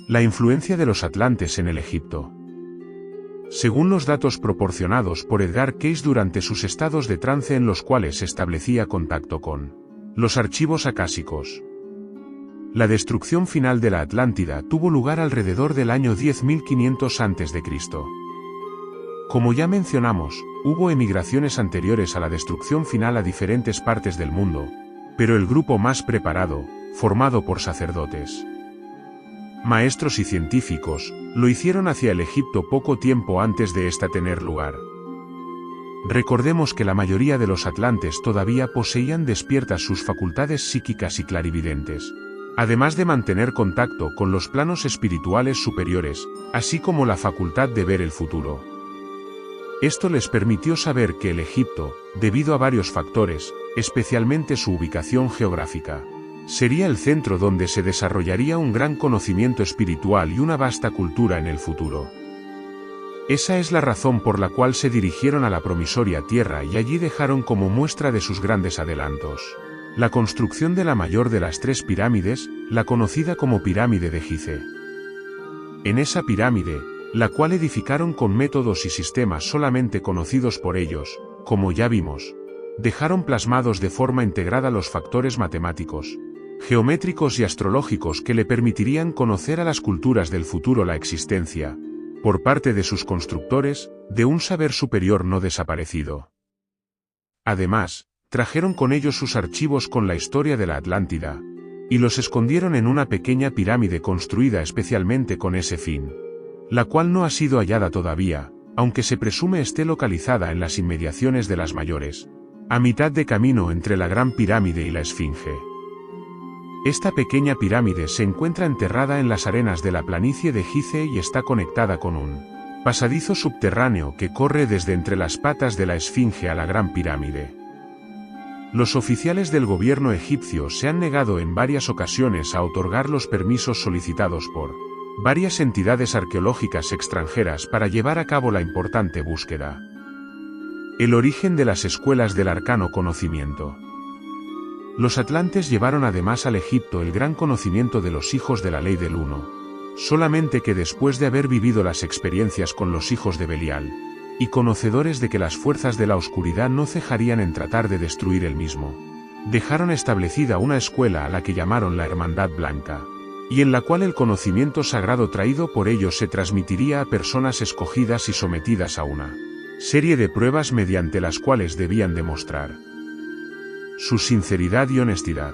La influencia de los atlantes en el Egipto. Según los datos proporcionados por Edgar Cayce durante sus estados de trance en los cuales establecía contacto con los archivos acásicos, la destrucción final de la Atlántida tuvo lugar alrededor del año 10.500 a.C. Como ya mencionamos, hubo emigraciones anteriores a la destrucción final a diferentes partes del mundo, pero el grupo más preparado, formado por sacerdotes, maestros y científicos, lo hicieron hacia el Egipto poco tiempo antes de esta tener lugar. Recordemos que la mayoría de los atlantes todavía poseían despiertas sus facultades psíquicas y clarividentes, además de mantener contacto con los planos espirituales superiores, así como la facultad de ver el futuro. Esto les permitió saber que el Egipto, debido a varios factores, especialmente su ubicación geográfica, sería el centro donde se desarrollaría un gran conocimiento espiritual y una vasta cultura en el futuro. Esa es la razón por la cual se dirigieron a la promisoria tierra y allí dejaron como muestra de sus grandes adelantos la construcción de la mayor de las tres pirámides, la conocida como pirámide de Gizeh. En esa pirámide, la cual edificaron con métodos y sistemas solamente conocidos por ellos, como ya vimos, dejaron plasmados de forma integrada los factores matemáticos, geométricos y astrológicos que le permitirían conocer a las culturas del futuro la existencia, por parte de sus constructores, de un saber superior no desaparecido. Además, trajeron con ellos sus archivos con la historia de la Atlántida, y los escondieron en una pequeña pirámide construida especialmente con ese fin, la cual no ha sido hallada todavía, aunque se presume esté localizada en las inmediaciones de las mayores, a mitad de camino entre la Gran Pirámide y la Esfinge. Esta pequeña pirámide se encuentra enterrada en las arenas de la planicie de Gizeh y está conectada con un pasadizo subterráneo que corre desde entre las patas de la Esfinge a la Gran Pirámide. Los oficiales del gobierno egipcio se han negado en varias ocasiones a otorgar los permisos solicitados por varias entidades arqueológicas extranjeras para llevar a cabo la importante búsqueda. El origen de las escuelas del arcano conocimiento. Los atlantes llevaron además al Egipto el gran conocimiento de los hijos de la ley del uno, solamente que después de haber vivido las experiencias con los hijos de Belial, y conocedores de que las fuerzas de la oscuridad no cejarían en tratar de destruir el mismo, dejaron establecida una escuela a la que llamaron la Hermandad Blanca, y en la cual el conocimiento sagrado traído por ellos se transmitiría a personas escogidas y sometidas a una serie de pruebas mediante las cuales debían demostrar su sinceridad y honestidad.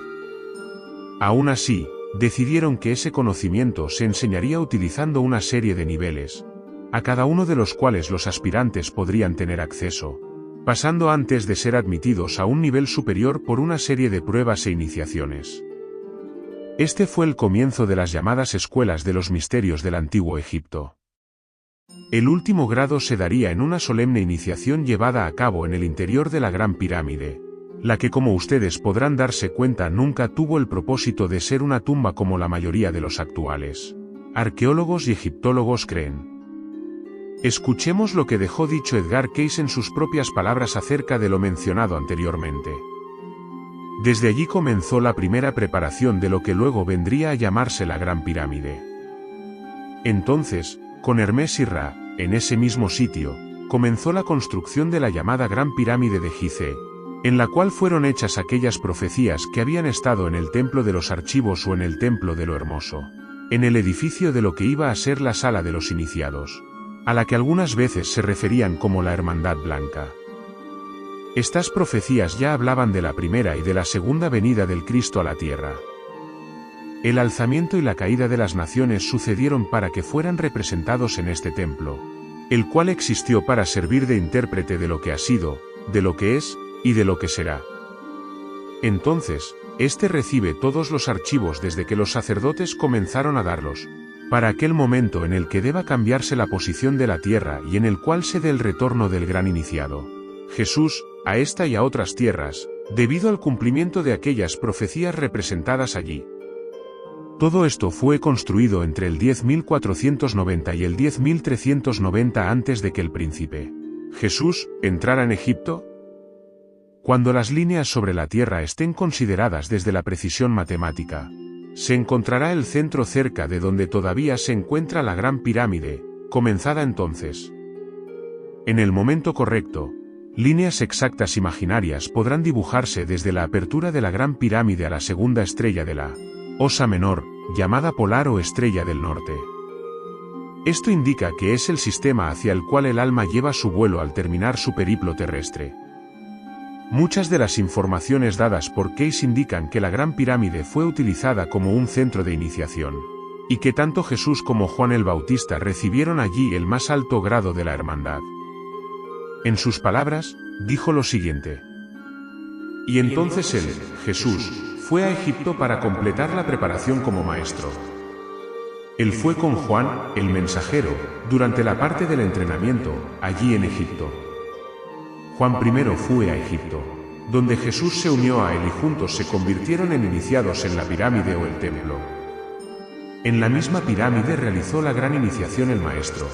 Aún así, decidieron que ese conocimiento se enseñaría utilizando una serie de niveles, a cada uno de los cuales los aspirantes podrían tener acceso, pasando antes de ser admitidos a un nivel superior por una serie de pruebas e iniciaciones. Este fue el comienzo de las llamadas escuelas de los misterios del antiguo Egipto. El último grado se daría en una solemne iniciación llevada a cabo en el interior de la Gran Pirámide, la que, como ustedes podrán darse cuenta, nunca tuvo el propósito de ser una tumba como la mayoría de los actuales arqueólogos y egiptólogos creen. Escuchemos lo que dejó dicho Edgar Cayce en sus propias palabras acerca de lo mencionado anteriormente. Desde allí comenzó la primera preparación de lo que luego vendría a llamarse la Gran Pirámide. Entonces, con Hermes y Ra, en ese mismo sitio, comenzó la construcción de la llamada Gran Pirámide de Gizeh, en la cual fueron hechas aquellas profecías que habían estado en el Templo de los Archivos o en el Templo de lo Hermoso, en el edificio de lo que iba a ser la Sala de los Iniciados, a la que algunas veces se referían como la Hermandad Blanca. Estas profecías ya hablaban de la primera y de la segunda venida del Cristo a la tierra. El alzamiento y la caída de las naciones sucedieron para que fueran representados en este templo, el cual existió para servir de intérprete de lo que ha sido, de lo que es, y de lo que será. Entonces, este recibe todos los archivos desde que los sacerdotes comenzaron a darlos, para aquel momento en el que deba cambiarse la posición de la tierra y en el cual se dé el retorno del gran iniciado, Jesús, a esta y a otras tierras, debido al cumplimiento de aquellas profecías representadas allí. Todo esto fue construido entre el 10.490 y el 10.390 antes de que el príncipe Jesús entrara en Egipto. Cuando las líneas sobre la Tierra estén consideradas desde la precisión matemática, se encontrará el centro cerca de donde todavía se encuentra la Gran Pirámide, comenzada entonces. En el momento correcto, líneas exactas imaginarias podrán dibujarse desde la apertura de la Gran Pirámide a la segunda estrella de la Osa Menor, llamada Polar o Estrella del Norte. Esto indica que es el sistema hacia el cual el alma lleva su vuelo al terminar su periplo terrestre. Muchas de las informaciones dadas por Case indican que la Gran Pirámide fue utilizada como un centro de iniciación, y que tanto Jesús como Juan el Bautista recibieron allí el más alto grado de la hermandad. En sus palabras, dijo lo siguiente: y entonces él, Jesús, fue a Egipto para completar la preparación como maestro. Él fue con Juan, el mensajero, durante la parte del entrenamiento, allí en Egipto. Juan primero fue a Egipto, donde Jesús se unió a él y juntos se convirtieron en iniciados en la pirámide o el templo. En la misma pirámide realizó la gran iniciación el maestro,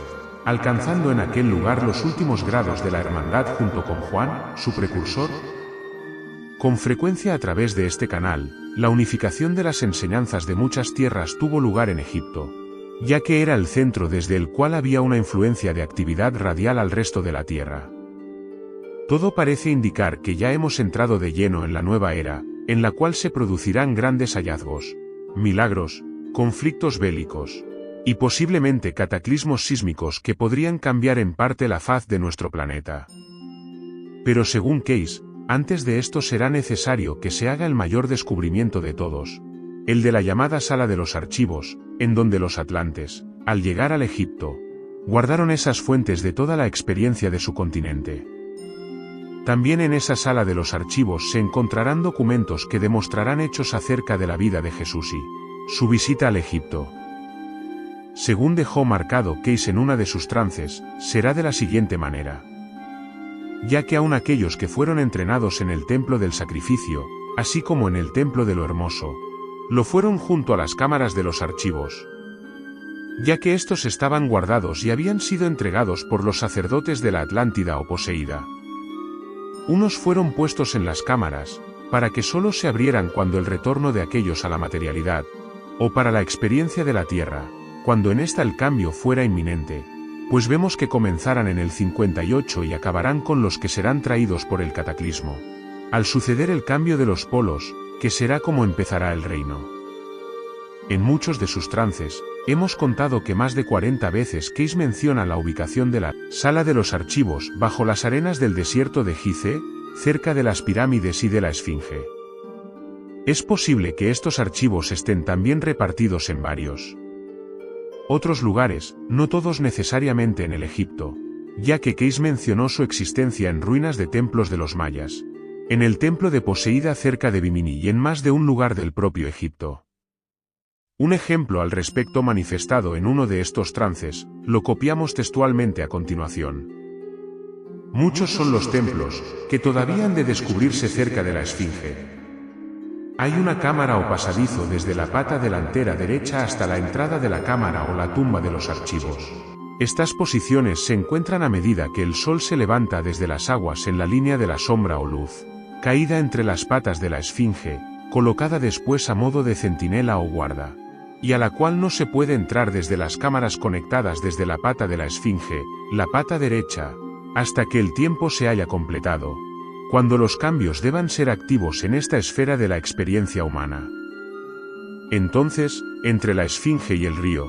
alcanzando en aquel lugar los últimos grados de la hermandad junto con Juan, su precursor. Con frecuencia a través de este canal, la unificación de las enseñanzas de muchas tierras tuvo lugar en Egipto, ya que era el centro desde el cual había una influencia de actividad radial al resto de la tierra. Todo parece indicar que ya hemos entrado de lleno en la nueva era, en la cual se producirán grandes hallazgos, milagros, conflictos bélicos, y posiblemente cataclismos sísmicos que podrían cambiar en parte la faz de nuestro planeta. Pero según Case, antes de esto será necesario que se haga el mayor descubrimiento de todos, el de la llamada Sala de los Archivos, en donde los atlantes, al llegar al Egipto, guardaron esas fuentes de toda la experiencia de su continente. También en esa Sala de los Archivos se encontrarán documentos que demostrarán hechos acerca de la vida de Jesús y su visita al Egipto. Según dejó marcado Case en una de sus trances, será de la siguiente manera: ya que aun aquellos que fueron entrenados en el templo del sacrificio, así como en el templo de lo hermoso, lo fueron junto a las cámaras de los archivos, ya que estos estaban guardados y habían sido entregados por los sacerdotes de la Atlántida o poseída. Unos fueron puestos en las cámaras, para que solo se abrieran cuando el retorno de aquellos a la materialidad, o para la experiencia de la tierra, cuando en esta el cambio fuera inminente, pues vemos que comenzarán en el 58 y acabarán con los que serán traídos por el cataclismo, al suceder el cambio de los polos, que será como empezará el reino. En muchos de sus trances, hemos contado que más de 40 veces Case menciona la ubicación de la Sala de los Archivos bajo las arenas del desierto de Gizeh, cerca de las pirámides y de la Esfinge. Es posible que estos archivos estén también repartidos en varios otros lugares, no todos necesariamente en el Egipto, ya que Case mencionó su existencia en ruinas de templos de los mayas, en el templo de Poseída cerca de Bimini y en más de un lugar del propio Egipto. Un ejemplo al respecto manifestado en uno de estos trances, lo copiamos textualmente a continuación. Muchos son los templos, que todavía han de descubrirse cerca de la Esfinge. Hay una cámara o pasadizo desde la pata delantera derecha hasta la entrada de la cámara o la tumba de los archivos. Estas posiciones se encuentran a medida que el sol se levanta desde las aguas en la línea de la sombra o luz, caída entre las patas de la Esfinge, colocada después a modo de centinela o guarda, y a la cual no se puede entrar desde las cámaras conectadas desde la pata de la Esfinge, la pata derecha, hasta que el tiempo se haya completado, cuando los cambios deban ser activos en esta esfera de la experiencia humana. Entonces, entre la Esfinge y el río,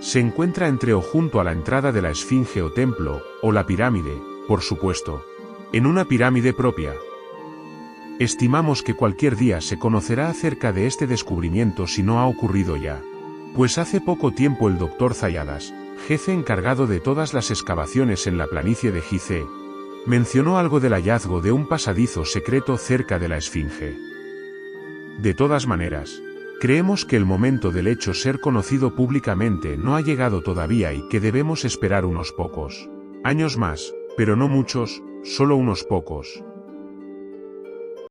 se encuentra entre o junto a la entrada de la Esfinge o templo, o la pirámide, por supuesto, en una pirámide propia. Estimamos que cualquier día se conocerá acerca de este descubrimiento si no ha ocurrido ya, pues hace poco tiempo el Dr. Zayadas, jefe encargado de todas las excavaciones en la planicie de Gizeh, mencionó algo del hallazgo de un pasadizo secreto cerca de la Esfinge. De todas maneras, creemos que el momento del hecho ser conocido públicamente no ha llegado todavía y que debemos esperar unos pocos años más, pero no muchos, solo unos pocos.